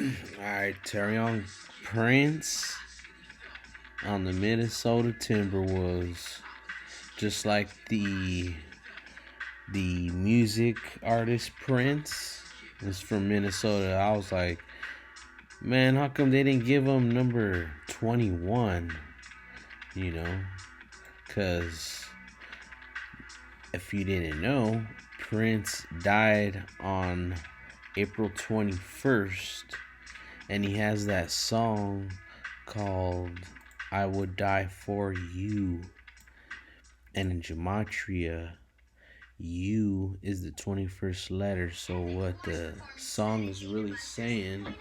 Alright, Taurean Prince on the Minnesota Timberwolves. Just like the music artist Prince is from Minnesota. I was like, man, how come they didn't give him number 21? You know, because if you didn't know, Prince died on April 21st, and he has that song called I Would Die For You. And in Gematria, U is the 21st letter. So what the song is really saying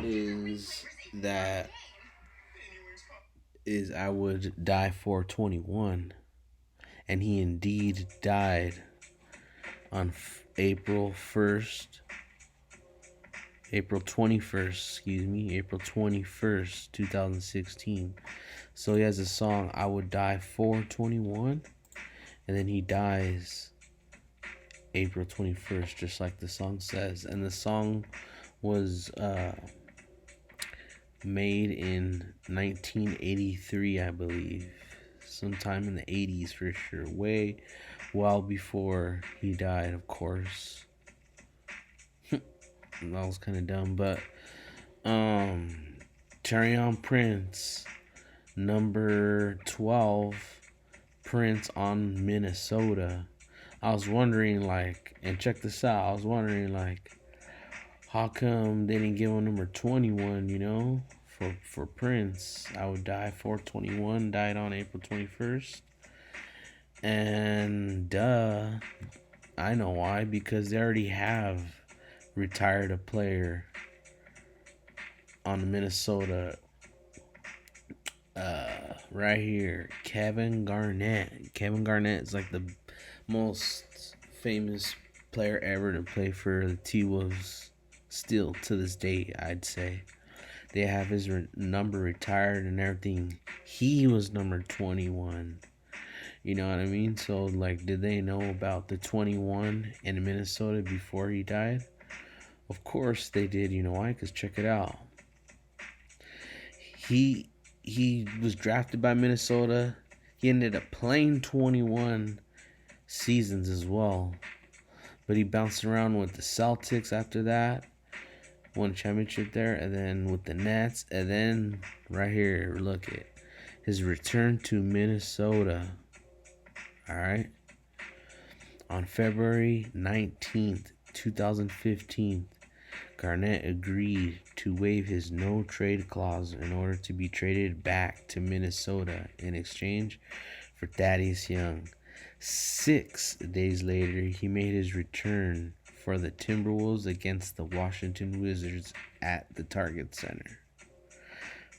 is that is I would die for 21. And he indeed died on April 1st, April 21st, April 21st, 2016. So he has a song, I Would Die For 21, and then he dies April 21st, just like the song says. And the song was made in 1983, I believe. Sometime in the 80s for sure. Way well before he died, of course. That was kind of dumb, but Taurean Prince, number 12, Prince on Minnesota. I was wondering, like, and check this out, I was wondering, like, how come they didn't give him number 21, for Prince? I Would Die For 21, died on April 21st. And I know why, because they already have retired a player on the Minnesota right here, Kevin Garnett. Kevin Garnett is like the most famous player ever to play for the T-Wolves still to this day, I'd say. They have his number retired and everything. He was number 21. You know what I mean? So, like, did they know about the 21 in Minnesota before he died? Of course they did. You know why? Because check it out. He was drafted by Minnesota. He ended up playing 21 seasons as well. But he bounced around with the Celtics after that. Won a championship there. And then with the Nets. And then right here, look at his return to Minnesota. Alright. On February 19th, 2015, Garnett agreed to waive his no-trade clause in order to be traded back to Minnesota in exchange for Thaddeus Young. 6 days later, he made his return for the Timberwolves against the Washington Wizards at the Target Center.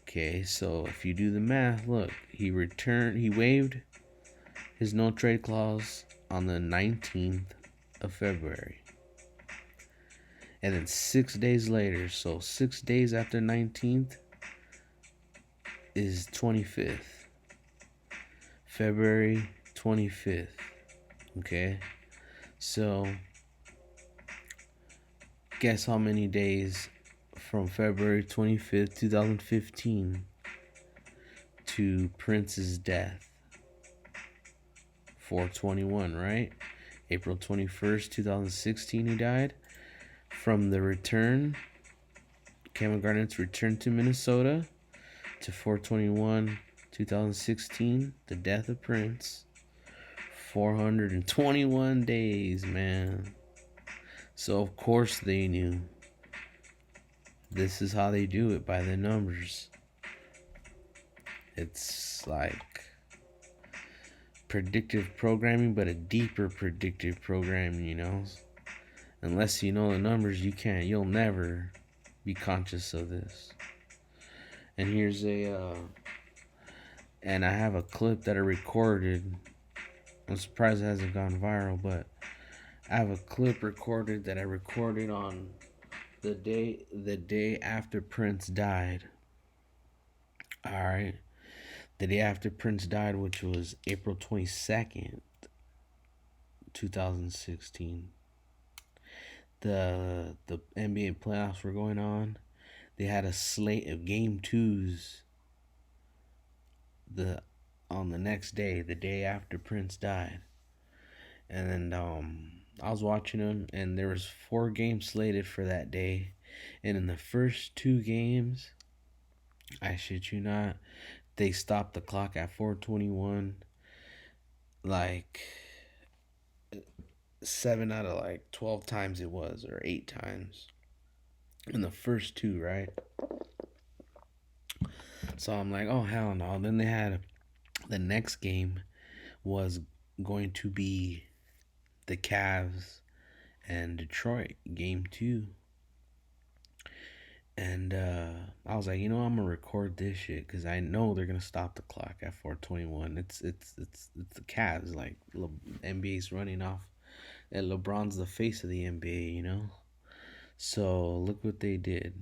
Okay, so if you do the math, look, he waived his no-trade clause on the 19th of February. And then 6 days later, so 6 days after 19th is 25th. February 25th. Okay? So, guess how many days from February 25th, 2015 to Prince's death? 421, right? April 21st, 2016 he died. From the return, Kevin Garnett's return to Minnesota, to 421, 2016, the death of Prince. 421 days, man. So, of course, they knew. This is how they do it, by the numbers. It's like predictive programming, but a deeper predictive programming. Unless you know the numbers, you'll never be conscious of this. And here's and I have a clip that I recorded. I'm surprised it hasn't gone viral, but I have a clip recorded that I recorded on the day after Prince died. Alright. The day after Prince died, which was April 22nd, 2016. the NBA playoffs were going on, they had a slate of game twos the on the next day, the day after Prince died. And then I was watching them, and there was 4 games slated for that day. And in the first 2 games, I shit you not, they stopped the clock at 4:21. Like 7 out of like 12 times it was, or 8 times in the first two, right? So I'm like, oh hell no. Then they had the next game was going to be the Cavs and Detroit game two. And I was like, I'm gonna record this shit because I know they're gonna stop the clock at 4:21. It's the Cavs. Like NBA's running off, and LeBron's the face of the NBA. So look what they did.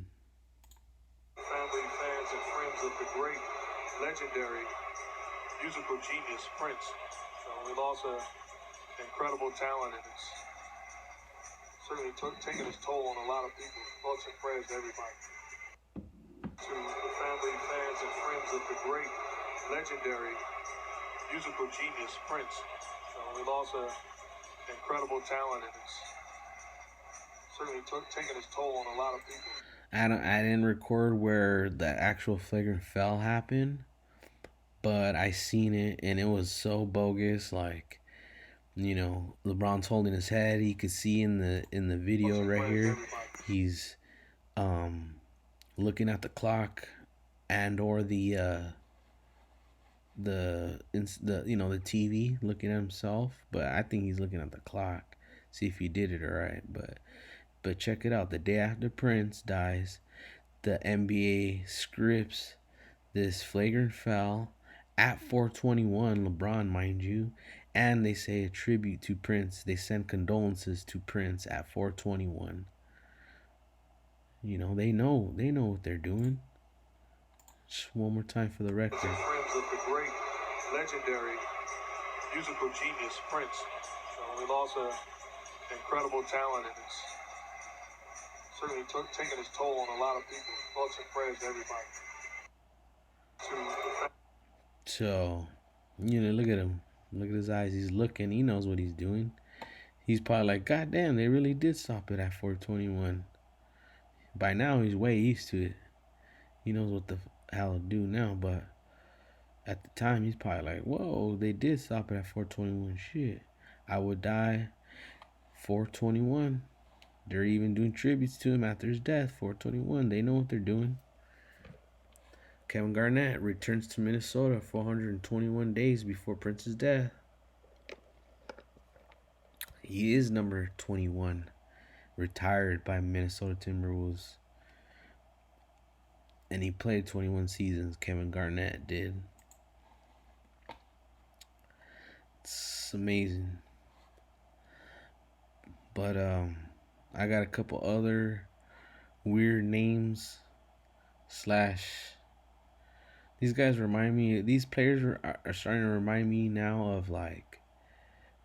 Family, fans, and friends of the great, legendary, musical genius Prince. So we lost an incredible talent, and it's certainly taken its toll on a lot of people. Thoughts and prayers to everybody. To the family, fans, and friends of the great, legendary, musical genius Prince. So we lost an incredible talent, and it's certainly taken its toll on a lot of people. I didn't record where the actual flagrant foul happened, but I seen it and it was so bogus. Like, LeBron's holding his head. You could see in the video right here, he's looking at the clock and or the TV, looking at himself. But I think he's looking at the clock, see if he did it all right. But check it out. The day after Prince dies, the NBA scripts this flagrant foul at 4:21, LeBron, mind you, and they say a tribute to Prince. They send condolences to Prince at 4:21. They know what they're doing. Just one more time for the record. Friends of the great, legendary, musical genius Prince. So we lost an incredible talent, and it's certainly taken its toll on a lot of people. Thoughts and prayers to everybody. So, look at him. Look at his eyes. He's looking. He knows what he's doing. He's probably like, God damn, they really did stop it at 4:21. By now, he's way used to it. He knows what the hell to do now. But at the time, he's probably like, whoa, they did stop it at 4:21. Shit. I would die 4:21. They're even doing tributes to him after his death, 4:21. They know what they're doing. Kevin Garnett returns to Minnesota 421 days before Prince's death. He is number 21, retired by Minnesota Timberwolves. And he played 21 seasons, Kevin Garnett did. It's amazing. But I got a couple other weird names / these guys remind me, these players are starting to remind me now of like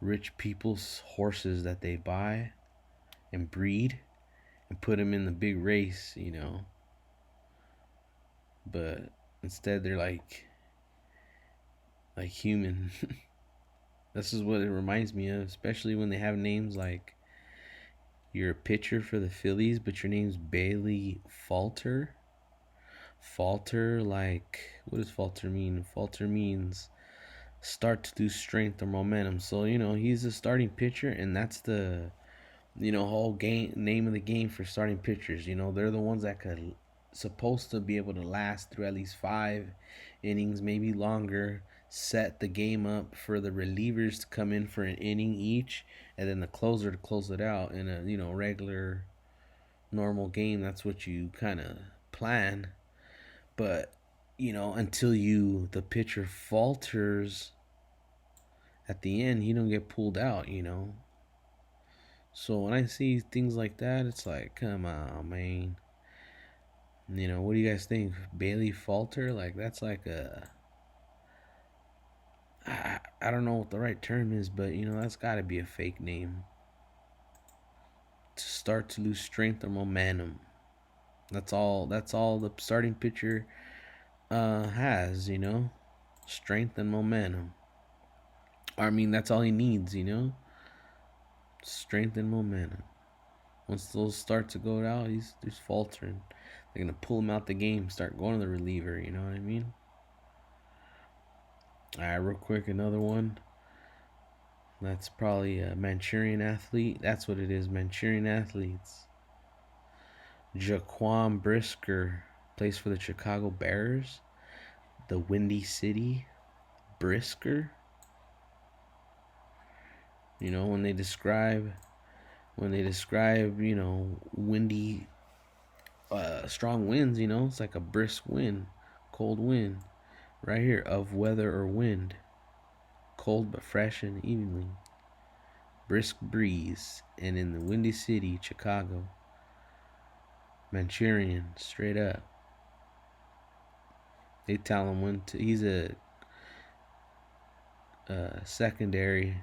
rich people's horses that they buy and breed and put them in the big race, but instead they're like human. This is what it reminds me of, especially when they have names like, you're a pitcher for the Phillies, but your name's Bailey Falter. Falter, like, what does falter mean? Falter means start to lose strength or momentum. So, he's a starting pitcher, and that's the, whole name of the game for starting pitchers. They're the ones that could supposed to be able to last through at least 5 innings, maybe longer, set the game up for the relievers to come in for an inning each, and then the closer to close it out in a regular normal game. That's what you kind of plan. But until the pitcher falters at the end, he don't get pulled out. So when I see things like that, it's like, come on, man. What do you guys think? Bailey Falter? Like, that's like I don't know what the right term is, but that's got to be a fake name start to lose strength or momentum. That's all the starting pitcher has, strength and momentum. I mean, that's all he needs, strength and momentum. Once those start to go out, he's faltering. They're gonna pull him out the game, start going to the reliever. You know what I mean? All right, real quick, another one. That's probably a Manchurian athlete. That's what it is, Manchurian athletes. Jaquan Brisker plays for the Chicago Bears. The Windy City Brisker. When they describe, windy, strong winds, it's like a brisk wind, cold wind, right here, of weather or wind, cold but fresh and evenly, brisk breeze, and in the Windy City, Chicago, Manchurian, straight up. They tell him when to. He's a secondary,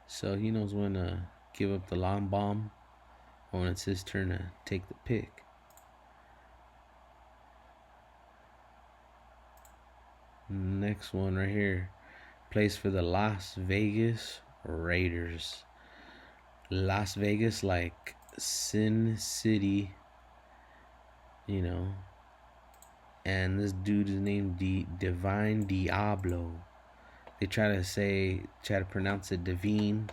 so he knows when to give up the long bomb or when it's his turn to take the pick. Next one right here plays for the Las Vegas Raiders. Las Vegas, like Sin City, and this dude is named Divine Diablo. They try to pronounce it Divine,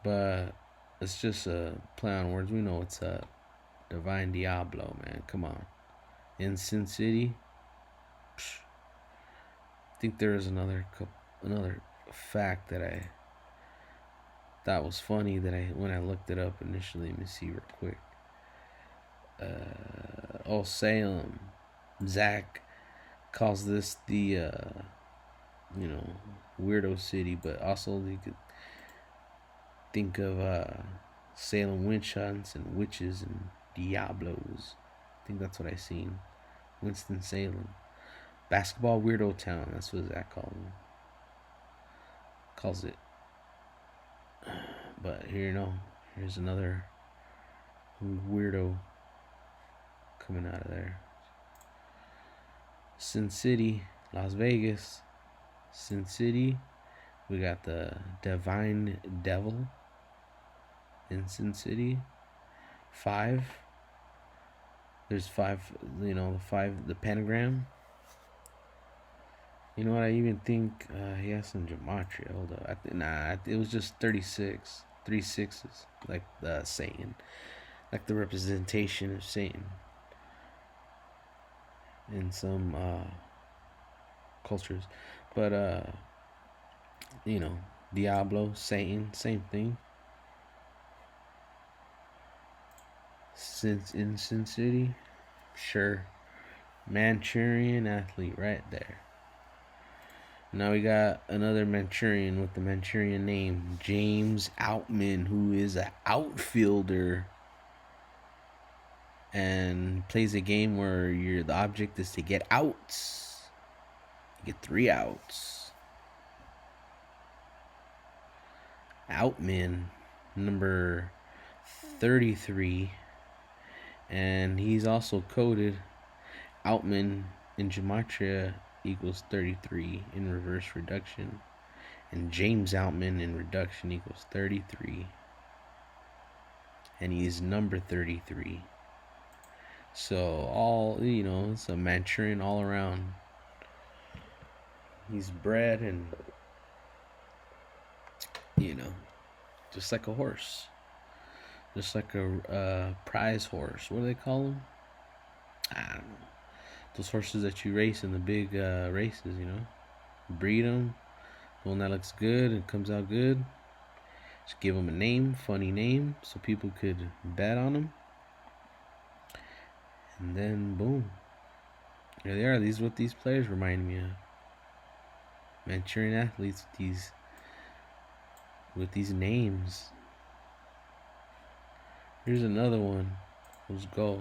but it's just a play on words. We know it's a Divine Diablo, man. Come on. In Sin City, I think there is another fact that I thought was funny that when I looked it up initially. Let me see real quick. Salem. Zach calls this the weirdo city, but also you could think of Salem witch hunts and witches and Diablos. I think that's what I seen. Winston-Salem. Basketball weirdo town. That's what Zach calls it. But here's another weirdo coming out of there. Sin City, Las Vegas. Sin City, we got the Divine Devil in Sin City. 5. There's 5, the pentagram. You know what? I even think he has some gematria. Hold up. It was just 36. 3 6s. Like the Satan. Like the representation of Satan. In some cultures. But, Diablo, Satan, same thing. Since in Sin City, sure. Manchurian athlete right there. Now we got another Manchurian with the Manchurian name, James Outman, who is an outfielder and plays a game where the object is to get outs. You get 3 outs. Outman, number 33, and he's also coded Outman in gematria equals 33 in reverse reduction, and James Outman in reduction equals 33, and he's number 33. So it's a Manchurian all around. He's bred and just like a horse, just like a prize horse. What do they call them? I don't know. Those horses that you race in the big races, breed them. The one that looks good and comes out good, just give them a name, funny name, so people could bet on them. And then boom, here they are. These are what these players remind me of. Manchurian athletes with these names. Here's another one. Let's go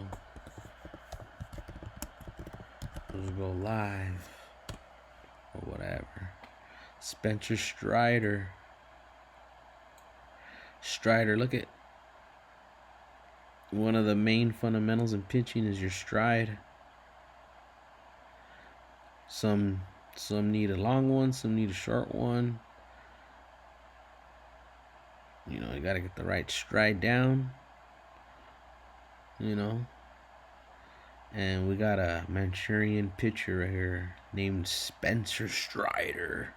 live or whatever. Spencer Strider. Look at one of the main fundamentals in pitching is your stride. Some need a long one, some need a short one. You know, you gotta get the right stride down. You know. And we got a Manchurian pitcher right here named Spencer Strider.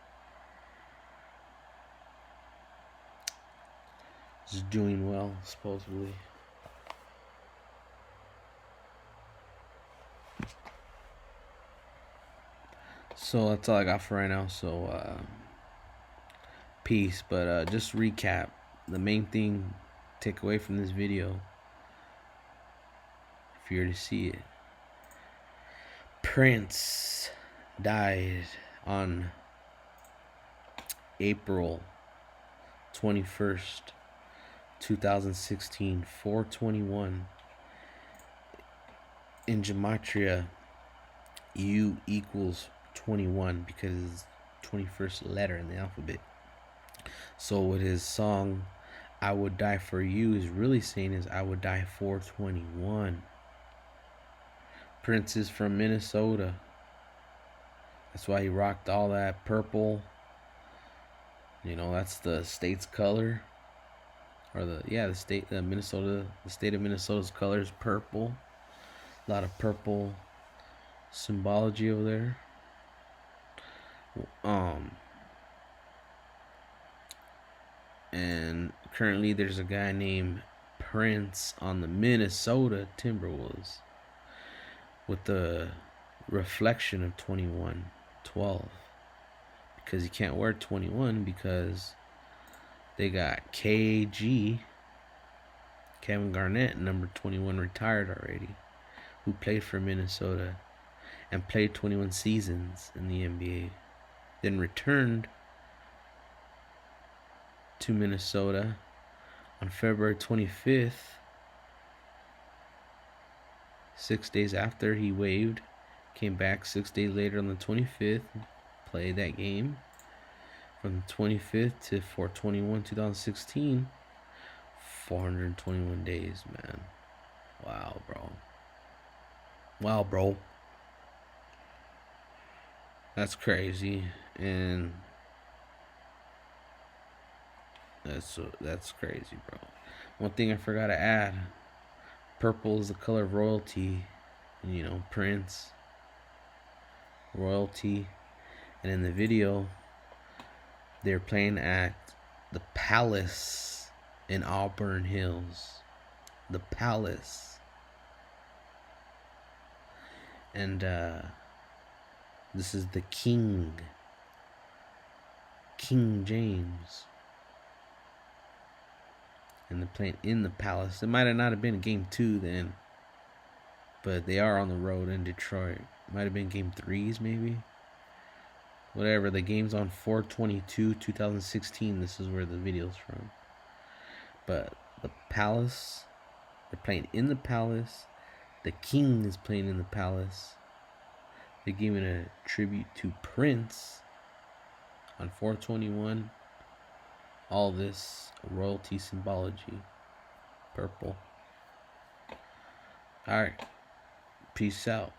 He's doing well, supposedly. So that's all I got for right now. So peace. But just recap. The main thing take away from this video, if you were to see it, Prince died on April 21st, 2016, 421. In gematria, U equals 21 because it's the 21st letter in the alphabet. So what his song I Would Die For You is really saying is I would die 421. Prince is from Minnesota. That's why he rocked all that purple. You know, that's the state's color. Or the state of Minnesota's color is purple. A lot of purple symbology over there. And currently there's a guy named Prince on the Minnesota Timberwolves with the reflection of 21-12, because he can't wear 21 because they got KG, Kevin Garnett, number 21, retired already, who played for Minnesota and played 21 seasons in the NBA, then returned to Minnesota on February 25th, 6 days after he waived, came back 6 days later on the 25th, played that game from the 25th to 4/21/2016, 421 days, man. Wow, bro. That's crazy. And that's crazy, bro. One thing I forgot to add, purple is the color of royalty. You know, Prince, royalty. And in the video, they're playing at the Palace in Auburn Hills. The Palace. And this is the King James. And they're playing in the Palace. It might have not have been game 2 then, but they are on the road in Detroit. Might have been game 3s maybe. Whatever, the game's on 4/22/2016. This is where the video's from. But the Palace, they're playing in the Palace. The King is playing in the Palace. They're giving a tribute to Prince on 4/21. All this royalty symbology. Purple. Alright. Peace out.